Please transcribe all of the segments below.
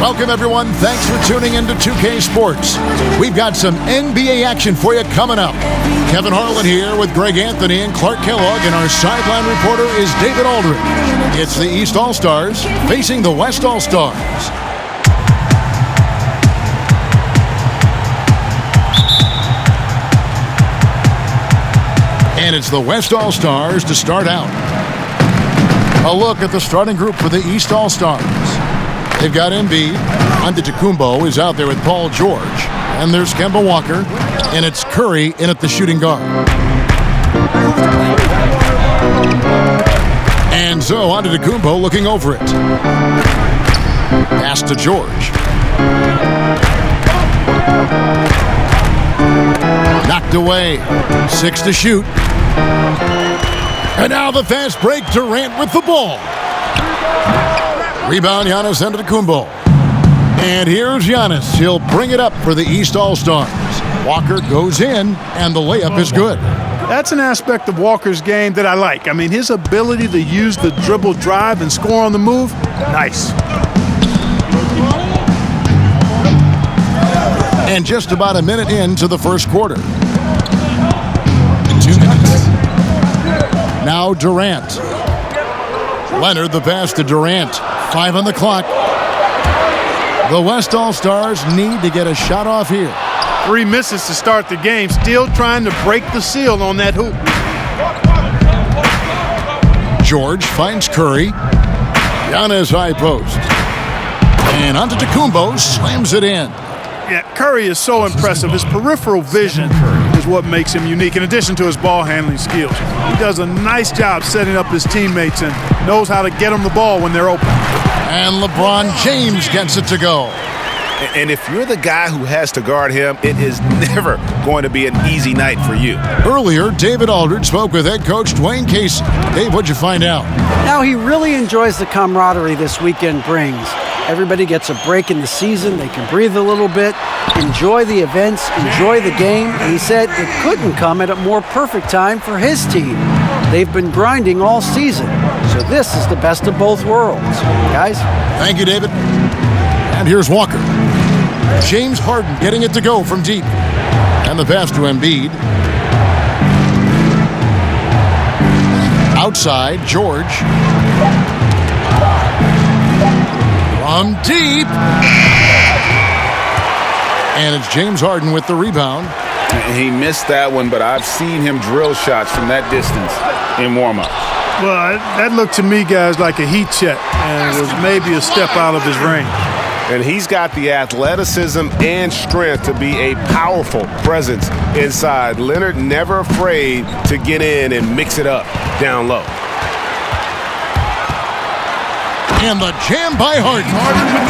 Welcome, everyone. Thanks for tuning into 2K Sports. We've got some NBA action for you coming up. Kevin Harlan here with Greg Anthony and Clark Kellogg, and our sideline reporter is David Aldridge. It's the East All-Stars facing the West All-Stars. And it's the West All-Stars to start out. A look at the starting group for the East All-Stars. They've got Embiid. Antetokounmpo is out there with Paul George. And there's Kemba Walker. And it's Curry in at the shooting guard. And so Antetokounmpo looking over it. Pass to George. Knocked away. 6 to shoot. And now the fast break. Durant with the ball. Rebound, Giannis Antetokounmpo. And here's Giannis. He'll bring it up for the East All-Stars. Walker goes in, and the layup is good. That's an aspect of Walker's game that I like. I mean, his ability to use the dribble drive and score on the move, nice. And just about a minute into the first quarter. 2 minutes. Now Durant. Leonard, the pass to Durant. 5 on the clock. The West All-Stars need to get a shot off here. 3 misses to start the game. Still trying to break the seal on that hoop. George finds Curry. Giannis high post. And Antetokounmpo slams it in. Yeah, Curry is so impressive. His peripheral vision is what makes him unique, in addition to his ball handling skills. He does a nice job setting up his teammates and knows how to get them the ball when they're open. And LeBron James gets it to go. And if you're the guy who has to guard him, it is never going to be an easy night for you. Earlier, David Aldridge spoke with head coach Dwayne Casey. Dave, what'd you find out? Now, he really enjoys the camaraderie this weekend brings. Everybody gets a break in the season. They can breathe a little bit, enjoy the events, enjoy the game. And he said it couldn't come at a more perfect time for his team. They've been grinding all season. So this is the best of both worlds. Guys? Thank you, David. And here's Walker. James Harden getting it to go from deep. And the pass to Embiid. Outside, George. From deep. And it's James Harden with the rebound. He missed that one, but I've seen him drill shots from that distance in warm-up. Well, that looked to me, guys, like a heat check, and it was maybe a step out of his range. And he's got the athleticism and strength to be a powerful presence inside. Leonard never afraid to get in and mix it up down low. And the jam by Harden.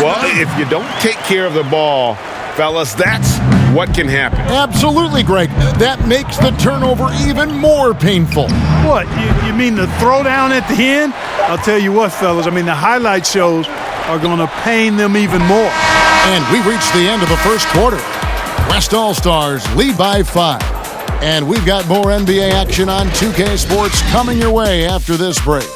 Well, if you don't take care of the ball, fellas, that's what can happen. Absolutely, Greg. That makes the turnover even more painful. What, you mean the throwdown at the end? I'll tell you what, fellas, I mean, the highlight shows are going to pain them even more. And we've reached the end of the first quarter. West All-Stars lead by 5. And we've got more NBA action on 2K Sports coming your way after this break.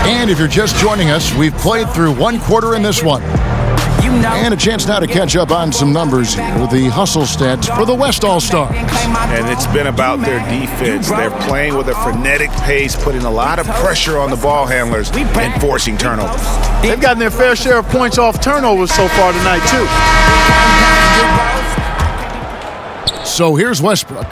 And if you're just joining us, we've played through one quarter in this one. And a chance now to catch up on some numbers here. The hustle stats for the West All-Stars. And it's been about their defense. They're playing with a frenetic pace, putting a lot of pressure on the ball handlers and forcing turnovers. They've gotten their fair share of points off turnovers so far tonight, too. So here's Westbrook.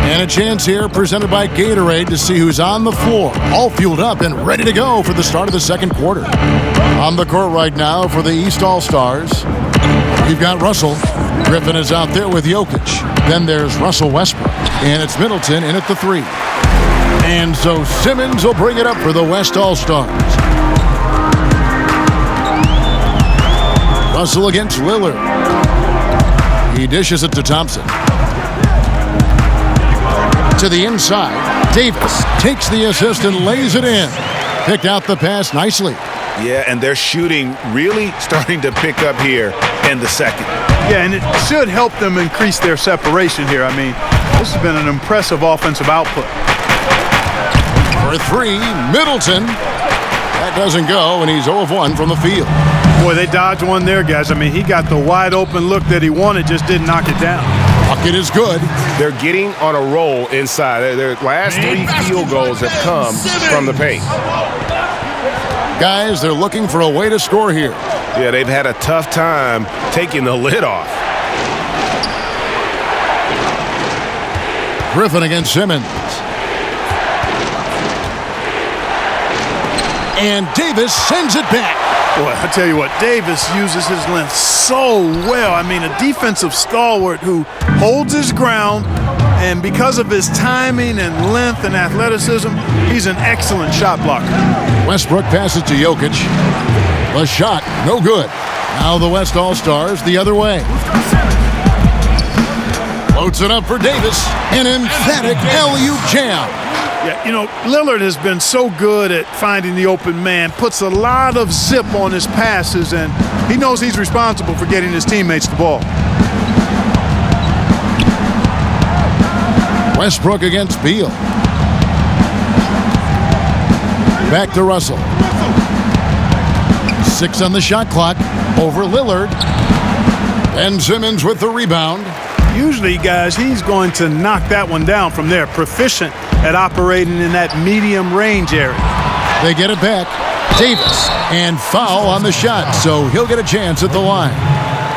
And a chance here presented by Gatorade to see who's on the floor, all fueled up and ready to go for the start of the second quarter. On the court right now for the East All-Stars, we've got Russell. Griffin is out there with Jokic. Then there's Russell Westbrook. And it's Middleton in at the 3. And so Simmons will bring it up for the West All-Stars. Russell against Lillard. He dishes it to Thompson. To the inside. Davis takes the assist and lays it in. Picked out the pass nicely. Yeah, and their shooting really starting to pick up here in the second. Yeah, and it should help them increase their separation here. I mean, This has been an impressive offensive output. For three, Middleton. That doesn't go, and he's 0 of 1 from the field. Boy, they dodged one there, guys. I mean, he got the wide open look that he wanted, just didn't knock it down. Bucket is good. They're getting on a roll inside. Their last 3 field goals have come from the paint. Guys, they're looking for a way to score here. Yeah, they've had a tough time taking the lid off. Griffin against Simmons. And Davis sends it back. Boy, I tell you what, Davis uses his length so well. I mean, a defensive stalwart who holds his ground, and because of his timing and length and athleticism, he's an excellent shot blocker. Westbrook passes to Jokic. The shot, no good. Now the West All-Stars the other way. Floats it up for Davis. An emphatic alley-oop jam. Yeah, you know, Lillard has been so good at finding the open man, puts a lot of zip on his passes, and he knows he's responsible for getting his teammates the ball. Westbrook against Beal. Back to Russell. 6 on the shot clock. Over Lillard. And Simmons with the rebound. Usually, guys, he's going to knock that one down from there. Proficient at operating in that medium range area. They get it back. Davis. And foul on the shot, so he'll get a chance at the line.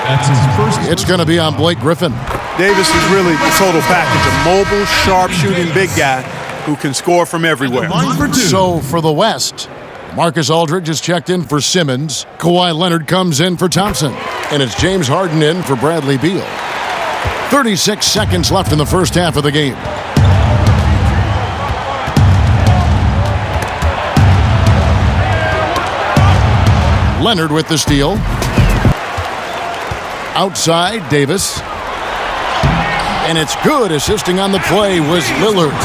That's his first. It's going to be on Blake Griffin. Davis is really the total package. A mobile, sharp-shooting big guy who can score from everywhere. So for the West, Marcus Aldridge is checked in for Simmons. Kawhi Leonard comes in for Thompson. And it's James Harden in for Bradley Beal. 36 seconds left in the first half of the game. Leonard with the steal. Outside, Davis. And it's good. Assisting on the play was Lillard.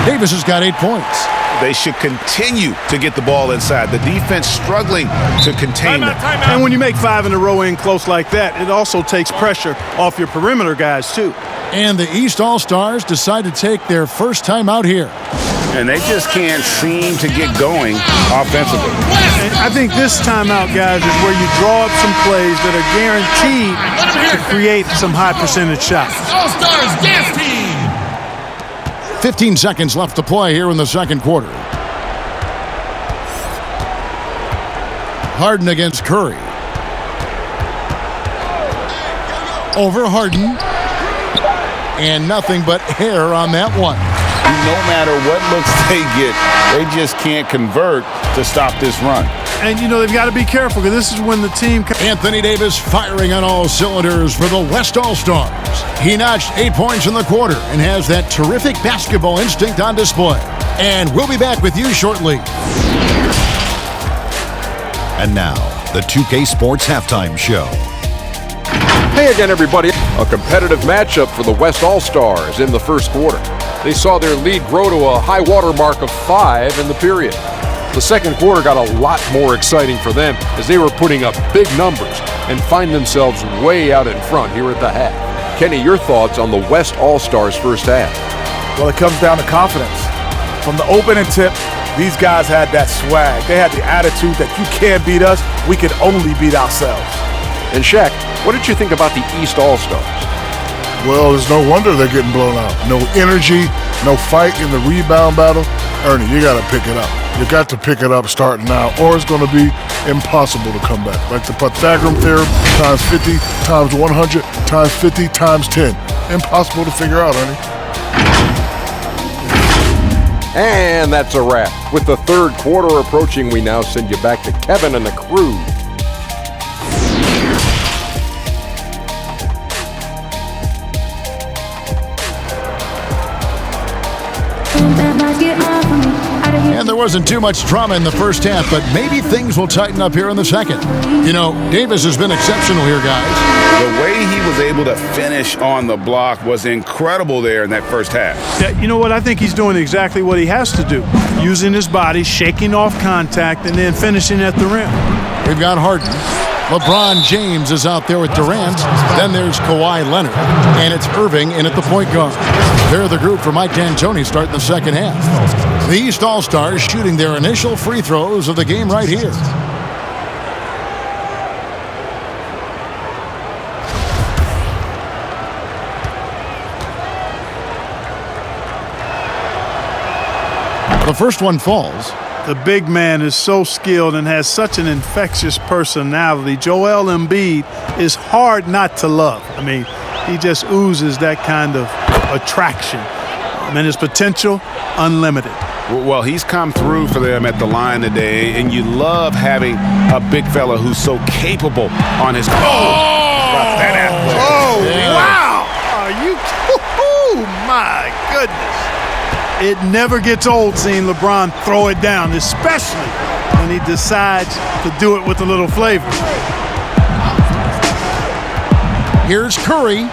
Davis has got 8 points. They should continue to get the ball inside. The defense struggling to contain them. And when you make 5 in a row in close like that, it also takes pressure off your perimeter guys, too. And the East All-Stars decide to take their first time out here. And they just can't seem to get going offensively. And I think this timeout, guys, is where you draw up some plays that are guaranteed to create some high percentage shots. All-Stars Gas Team. 15 seconds left to play here in the second quarter. Harden against Curry. Over Harden. And nothing but hair on that one. No matter what looks they get, they just can't convert to stop this run. And, you know, they've got to be careful because this is when the team... Anthony Davis firing on all cylinders for the West All-Stars. He notched 8 points in the quarter and has that terrific basketball instinct on display. And we'll be back with you shortly. And now, the 2K Sports Halftime Show. Hey again, everybody. A competitive matchup for the West All-Stars in the first quarter. They saw their lead grow to a high water mark of 5 in the period. The second quarter got a lot more exciting for them as they were putting up big numbers and find themselves way out in front here at the half. Kenny, your thoughts on the West All-Stars first half? Well, it comes down to confidence. From the opening tip, these guys had that swag. They had the attitude that you can't beat us, we can only beat ourselves. And Shaq, what did you think about the East All-Stars? Well, there's no wonder they're getting blown out. No energy, no fight in the rebound battle. Ernie, you got to pick it up. You got to pick it up starting now, or it's going to be impossible to come back. Like the Pythagorean theorem, times 50, times 100, times 50, times 10. Impossible to figure out, Ernie. And that's a wrap. With the third quarter approaching, we now send you back to Kevin and the crew. And there wasn't too much drama in the first half, but maybe things will tighten up here in the second. You know, Davis has been exceptional here, guys. The way he was able to finish on the block was incredible there in that first half. Yeah, you know what? I think he's doing exactly what he has to do. Using his body, shaking off contact, and then finishing at the rim. We've got Harden. LeBron James is out there with Durant. Then there's Kawhi Leonard. And it's Irving in at the point guard. They're the group for Mike D'Antoni starting the second half. The East All-Stars shooting their initial free throws of the game right here. The first one falls. The big man is so skilled and has such an infectious personality. Joel Embiid is hard not to love. I mean, he just oozes that kind of attraction. And his potential, unlimited. Well, he's come through for them at the line today, and you love having a big fella who's so capable on his... Wow! Are you... Oh, my goodness. It never gets old seeing LeBron throw it down, especially when he decides to do it with a little flavor. Here's Curry,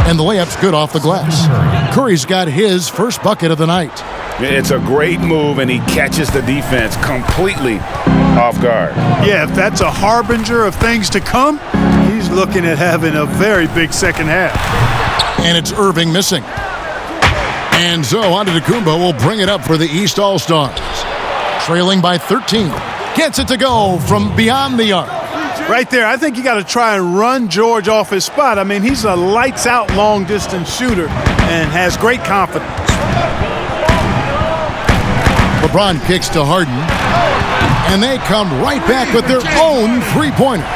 and the layup's good off the glass. Curry's got his first bucket of the night. It's a great move, and he catches the defense completely off guard. Yeah, if that's a harbinger of things to come, he's looking at having a very big second half. And it's Irving missing. And so Antetokounmpo will bring it up for the East All-Stars. Trailing by 13. Gets it to go from beyond the arc. Right there, I think you got to try and run George off his spot. I mean, he's a lights-out long-distance shooter and has great confidence. LeBron kicks to Harden. And they come right back with their own three-pointer.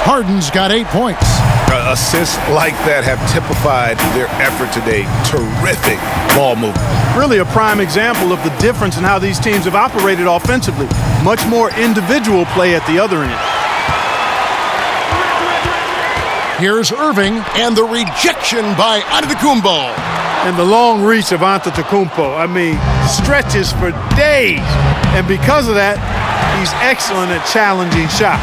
Harden's got 8 points. Assists like that have typified their effort today. Terrific ball movement. Really a prime example of the difference in how these teams have operated offensively. Much more individual play at the other end. Here's Irving and the rejection by Antetokounmpo. And the long reach of Antetokounmpo. I mean, stretches for days. And because of that, he's excellent at challenging shots.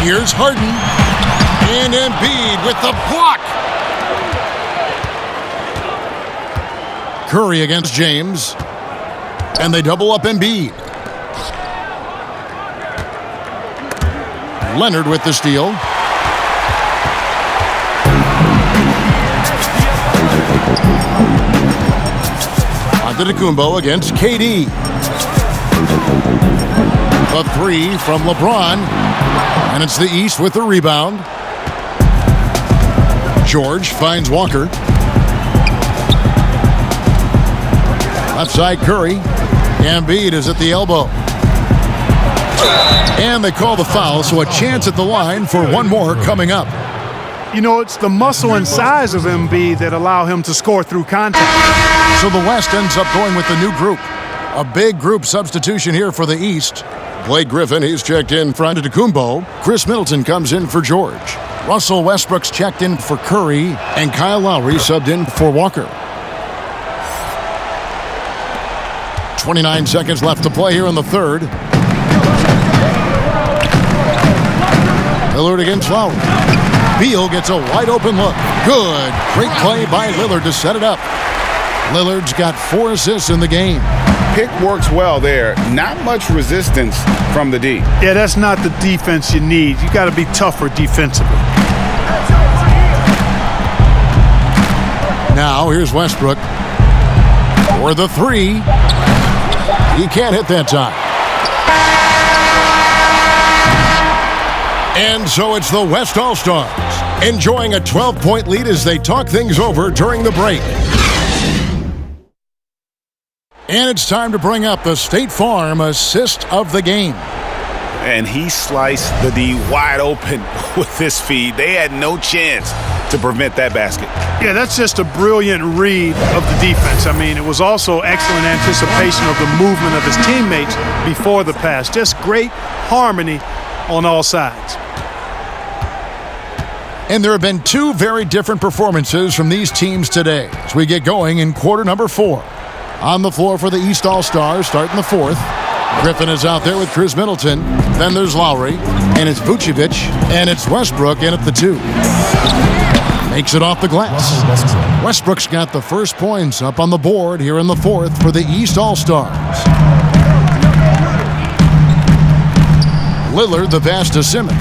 Here's Harden. And Embiid with the block. Curry against James. And they double up Embiid. Leonard with the steal. Antetokounmpo against KD. A three from LeBron. And it's the East with the rebound. George finds Walker. Left side Curry. Embiid is at the elbow. And they call the foul, so a chance at the line for one more coming up. You know, it's the muscle and size of Embiid that allow him to score through contact. So the West ends up going with the new group. A big group substitution here for the East. Blake Griffin, he's checked in for Antetokounmpo. Chris Middleton comes in for George. Russell Westbrook's checked in for Curry. And Kyle Lowry subbed in for Walker. 29 seconds left to play here in the third. Lillard against Lowry. Beal gets a wide open look. Good. Great play by Lillard to set it up. Lillard's got 4 assists in the game. Pick works well there. Not much resistance from the D. Yeah, that's not the defense you need. You got to be tougher defensively. Now here's Westbrook for the three. He can't hit that time. And so it's the West All-Stars enjoying a 12-point lead as they talk things over during the break. And it's time to bring up the State Farm assist of the game. And he sliced the D wide open with this feed. They had no chance to prevent that basket. Yeah, that's just a brilliant read of the defense. I mean, it was also excellent anticipation of the movement of his teammates before the pass. Just great harmony on all sides. And there have been 2 very different performances from these teams today as we get going in quarter number 4. On the floor for the East All-Stars, starting the 4th. Griffin is out there with Chris Middleton. Then there's Lowry, and it's Vucevic, and it's Westbrook in at the 2. Makes it off the glass. Westbrook's got the first points up on the board here in the 4th for the East All-Stars. Lillard the pass to Simmons.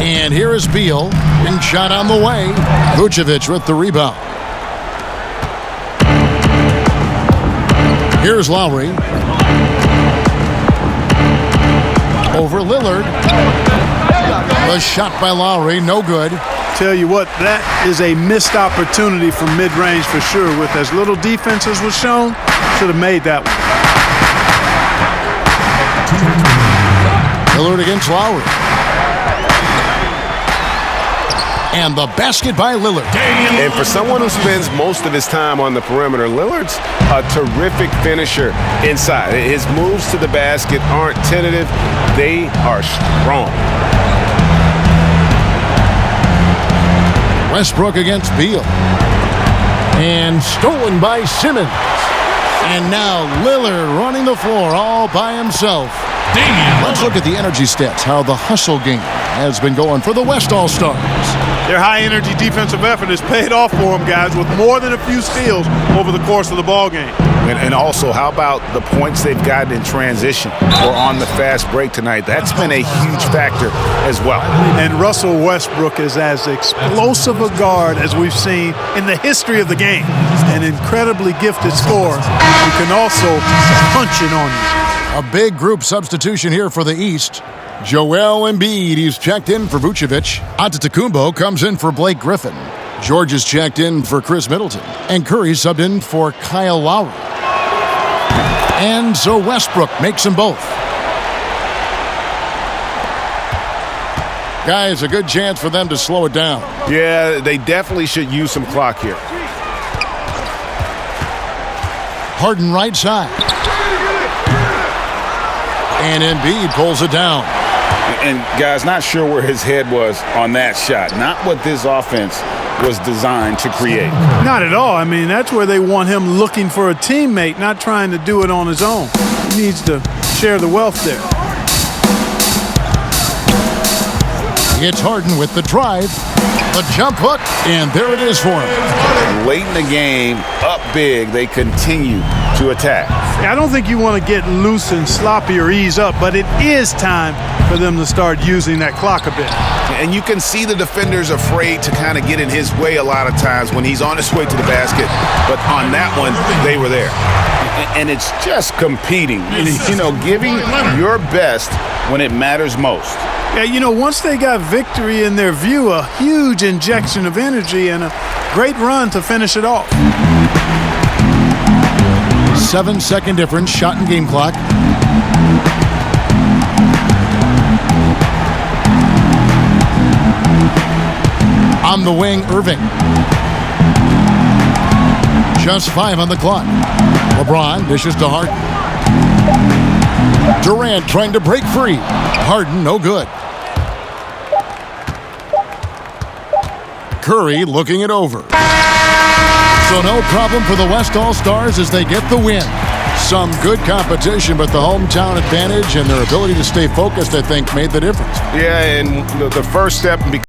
And here is Beal. Ring shot on the way. Vucevic with the rebound. Here's Lowry. Over Lillard. The shot by Lowry, no good. Tell you what, that is a missed opportunity from mid-range for sure. With as little defense as was shown, should have made that one. Lillard against Lowry. And the basket by Lillard. And for someone who spends most of his time on the perimeter, Lillard's a terrific finisher inside. His moves to the basket aren't tentative. They are strong. Westbrook against Beal. And stolen by Simmons. And now Lillard running the floor all by himself. Let's look at the energy stats, how the hustle game has been going for the West All-Stars. Their high-energy defensive effort has paid off for them, guys, with more than a few steals over the course of the ballgame. And also, how about the points they've gotten in transition or on the fast break tonight? That's been a huge factor as well. And Russell Westbrook is as explosive a guard as we've seen in the history of the game. An incredibly gifted scorer who can also punch it on you. A big group substitution here for the East. Joel Embiid, he's checked in for Vucevic. Antetokounmpo comes in for Blake Griffin. George is checked in for Chris Middleton. And Curry subbed in for Kyle Lowry. And so Westbrook makes them both. Guys, a good chance for them to slow it down. Yeah, they definitely should use some clock here. Harden right side. And Embiid pulls it down. And, guys, not sure where his head was on that shot. Not what this offense was designed to create. Not at all. I mean, that's where they want him looking for a teammate, not trying to do it on his own. He needs to share the wealth there. It's Harden with the drive. The jump hook, and there it is for him. Late in the game, up big, they continue to attack. I don't think you want to get loose and sloppy or ease up, but it is time for them to start using that clock a bit. And you can see the defenders afraid to kind of get in his way a lot of times when he's on his way to the basket. But on that one, they were there. And it's just competing, giving your best when it matters most. Yeah, once they got victory in their view, a huge injection of energy and a great run to finish it off. 7-second difference, shot and game clock. On the wing, Irving. Just 5 on the clock. LeBron dishes to Harden. Durant trying to break free. Harden, no good. Curry looking it over. So no problem for the West All-Stars as they get the win. Some good competition, but the hometown advantage and their ability to stay focused, I think, made the difference. Yeah, and the first step